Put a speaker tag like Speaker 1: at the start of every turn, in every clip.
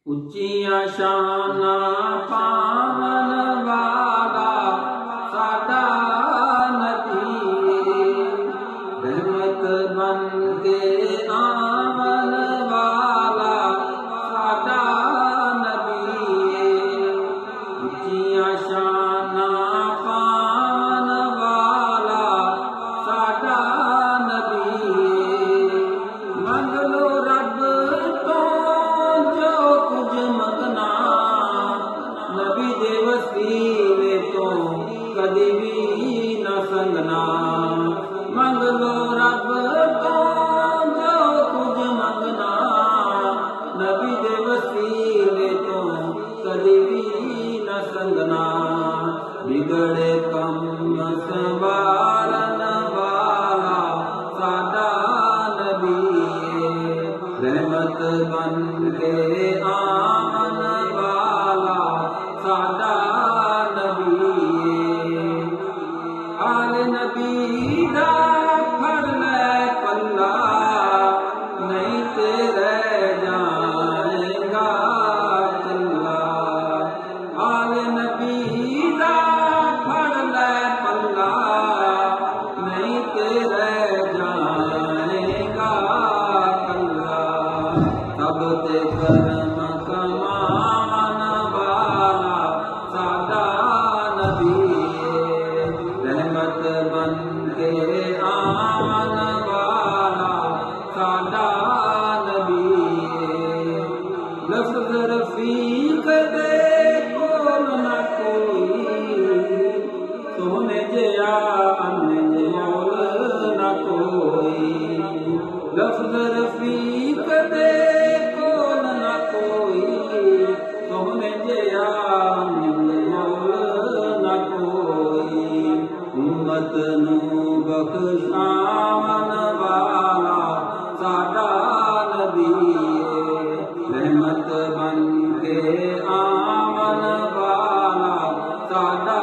Speaker 1: ਉੱਚੀਆਂ ਸ਼ਾਨਾਂ ਪਾਵਨ ਵਾਲਾ ਸਾਡਾ ਨਬੀ ਏ, ਰਹਿਮਤ ਬਨ ਕੇ ਆਵਨ ਵਾਲਾ ਸਾਡਾ ਨਬੀ ਏ। ਉੱਚੀਆਂ ਸ਼ਾਨਾਂ ਪਾਵਨ ਵਾਲਾ ਸਾਡਾ ਨਬੀ ਏ। ਮੰਗ ਲੋ ਰੱਬ नबी दे वसीले तो कदी भी न संगना। मंग लो रब तो जो कुछ मंगना, नबी दे वसीले तो कदी भी न संगना। बिगड़े कम संवारन वाला साडा नबी है, रहमत बन के आमन वाला साडा नबी है। आल नबी दा फड़ लै पल्ला, नहीं ते रह जाएगा चल्ला। आल नबी दा फड़ लै पल्ला, नहीं ते रह जाएगा कल्ला। सब ते करम कमान वाला साडा नबी है, रहमत बन के आमन वाला साडा नबी है। लफ्ज़ रफ़ीक दे कोल ना कोई, सोने जिया अन्ने मौल ना कोई। लफ्ज़ रफ़ीक दे कोल ना कोई, सोने जिया अन्ने मौल ना कोई। उम्मत नू बख्शावन वाला साडा नबी है, रहमत बन के आमन वाला साडा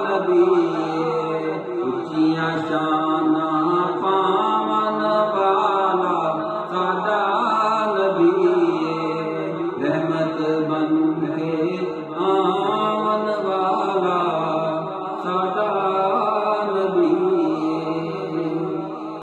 Speaker 1: नबी।